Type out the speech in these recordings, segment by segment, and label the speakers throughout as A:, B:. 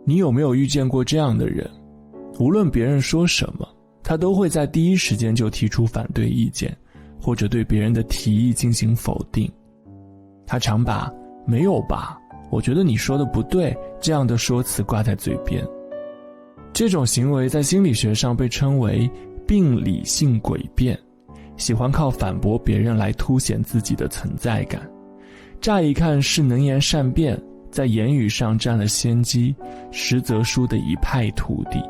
A: 你有没有遇见过这样的人？无论别人说什么，他都会在第一时间就提出反对意见，或者对别人的提议进行否定。他常把没有吧，我觉得你说的不对这样的说辞挂在嘴边。这种行为在心理学上被称为病理性诡辩，喜欢靠反驳别人来凸显自己的存在感。乍一看是能言善辩，在言语上占了先机，实则输的一败涂地。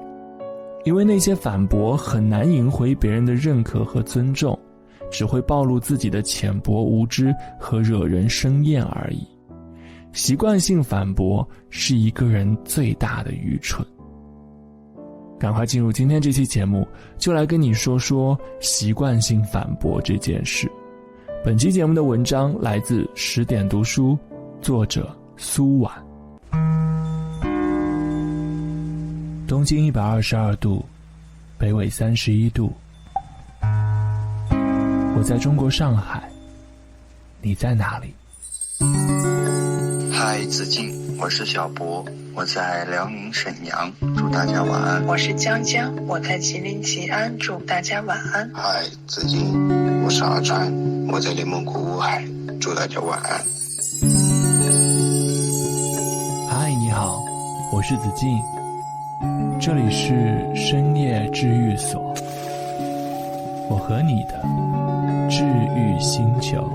A: 因为那些反驳很难赢回别人的认可和尊重，只会暴露自己的浅薄无知和惹人生厌而已。习惯性反驳是一个人最大的愚蠢。赶快进入今天这期节目，就来跟你说说习惯性反驳这件事。本期节目的文章来自10点读书，作者苏婉。东经122度，北纬31度。我在中国上海，你在哪里？
B: 嗨，子敬，我是小博，我在辽宁沈阳，祝大家晚安。
C: 我是江江，我在吉林吉安，祝大家晚安。
D: 嗨，子敬，我是阿川，我在内蒙古乌海，祝大家晚安。
A: 嗨，你好，我是子敬，这里是深夜治愈所，我和你的治愈星球。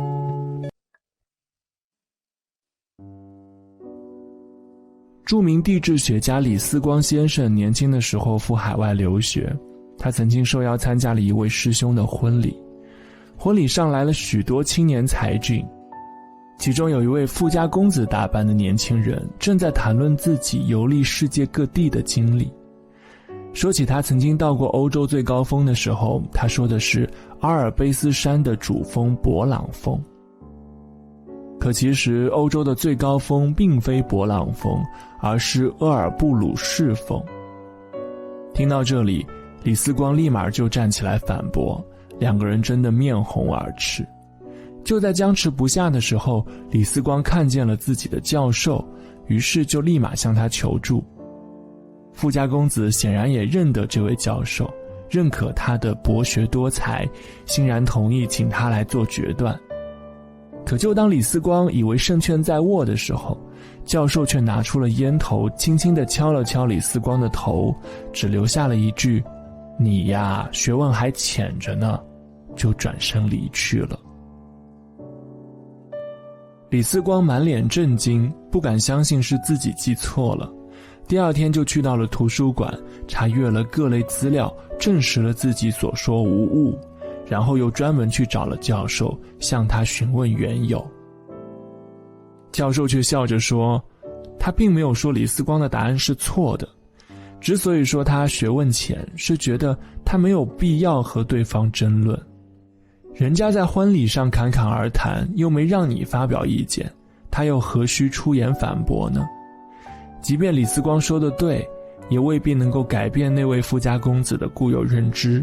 A: 著名地质学家李思光先生年轻的时候赴海外留学，他曾经受邀参加了一位师兄的婚礼。婚礼上来了许多青年才俊，其中有一位富家公子打扮的年轻人正在谈论自己游历世界各地的经历。说起他曾经到过欧洲最高峰的时候，他说的是阿尔卑斯山的主峰勃朗峰。可其实欧洲的最高峰并非勃朗峰，而是鄂尔布鲁士峰。听到这里，李思光立马就站起来反驳，两个人争得面红耳赤。就在僵持不下的时候，李思光看见了自己的教授，于是就立马向他求助。富家公子显然也认得这位教授，认可他的博学多才，欣然同意请他来做决断。可就当李思光以为胜券在握的时候，教授却拿出了烟头，轻轻地敲了敲李思光的头，只留下了一句：你呀，学问还浅着呢，就转身离去了。李思光满脸震惊，不敢相信是自己记错了。第二天就去到了图书馆，查阅了各类资料，证实了自己所说无误，然后又专门去找了教授，向他询问缘由。教授却笑着说，他并没有说李思光的答案是错的，之所以说他学问浅，是觉得他没有必要和对方争论。人家在婚礼上侃侃而谈，又没让你发表意见，他又何须出言反驳呢？即便李思光说的对，也未必能够改变那位富家公子的固有认知，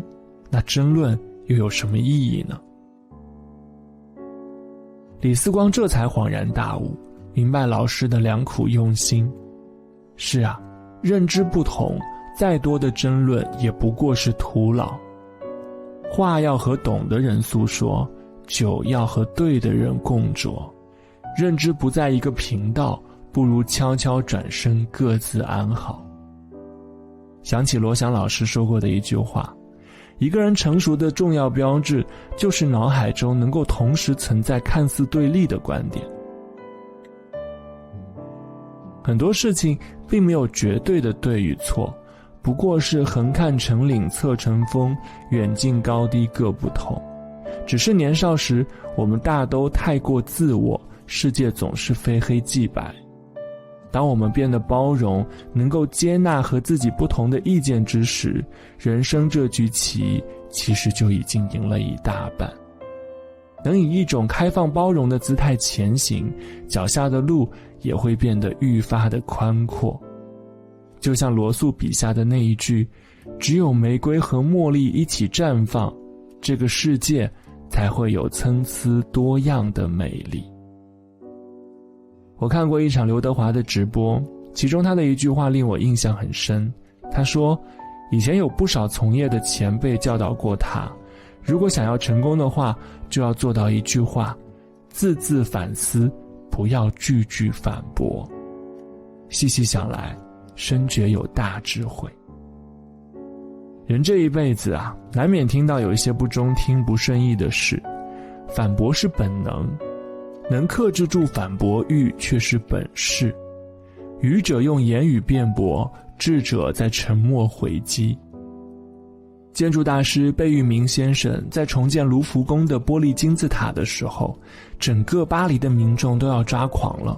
A: 那争论又有什么意义呢？李思光这才恍然大悟，明白老师的良苦用心。是啊，认知不同，再多的争论也不过是徒劳。话要和懂的人诉说，酒要和对的人共酌。认知不在一个频道，不如悄悄转身，各自安好。想起罗翔老师说过的一句话，一个人成熟的重要标志，就是脑海中能够同时存在看似对立的观点。很多事情并没有绝对的对与错，不过是横看成岭侧成峰，远近高低各不同。只是年少时我们大都太过自我，世界总是非黑即白。当我们变得包容，能够接纳和自己不同的意见之时，人生这局棋其实就已经赢了一大半。能以一种开放包容的姿态前行，脚下的路也会变得愈发的宽阔。就像罗素笔下的那一句，只有玫瑰和茉莉一起绽放，这个世界才会有参差多样的美丽。我看过一场刘德华的直播，其中他的一句话令我印象很深，他说，以前有不少从业的前辈教导过他，如果想要成功的话，就要做到一句话，字字反思，不要句句反驳。细细想来，深觉有大智慧。人这一辈子啊，难免听到有一些不中听不顺意的事，反驳是本能，能克制住反驳欲却是本事。愚者用言语辩驳，智者在沉默回击。建筑大师贝聿铭先生在重建卢浮宫的玻璃金字塔的时候，整个巴黎的民众都要抓狂了，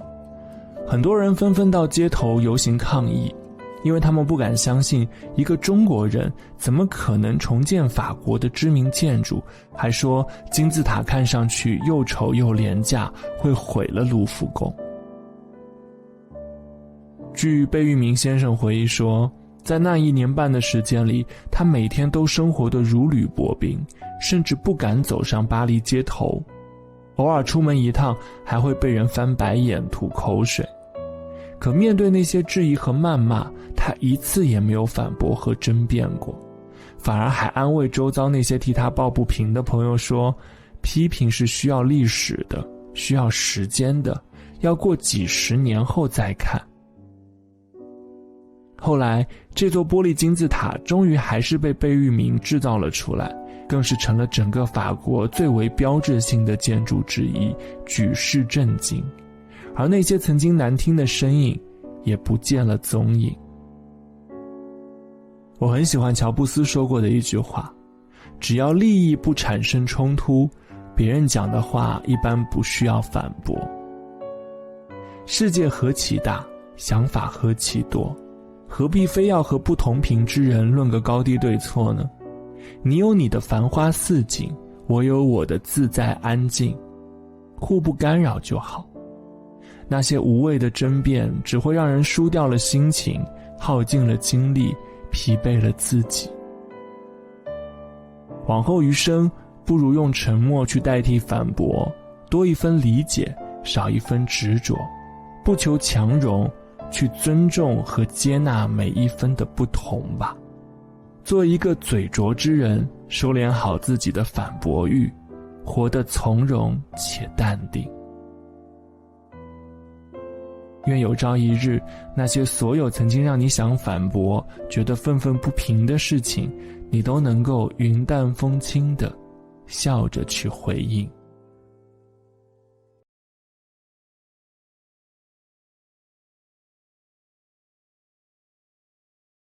A: 很多人纷纷到街头游行抗议，因为他们不敢相信一个中国人怎么可能重建法国的知名建筑，还说金字塔看上去又丑又廉价，会毁了卢浮宫。据贝聿铭先生回忆说，在那1年半的时间里，他每天都生活得如履薄冰，甚至不敢走上巴黎街头，偶尔出门一趟还会被人翻白眼吐口水。可面对那些质疑和谩骂，他一次也没有反驳和争辩过，反而还安慰周遭那些替他抱不平的朋友说，批评是需要历史的，需要时间的，要过几十年后再看。后来这座玻璃金字塔终于还是被贝聿铭制造了出来，更是成了整个法国最为标志性的建筑之一，举世震惊。而那些曾经难听的身影也不见了踪影。我很喜欢乔布斯说过的一句话，只要利益不产生冲突，别人讲的话一般不需要反驳。世界何其大，想法何其多，何必非要和不同频之人论个高低对错呢？你有你的繁花似锦，我有我的自在安静，互不干扰就好。那些无谓的争辩只会让人输掉了心情，耗尽了精力，疲惫了自己。往后余生，不如用沉默去代替反驳，多一分理解，少一分执着，不求强融，去尊重和接纳每一分的不同吧。做一个嘴拙之人，收敛好自己的反驳欲，活得从容且淡定。愿有朝一日，那些所有曾经让你想反驳、觉得愤愤不平的事情，你都能够云淡风轻地笑着去回应。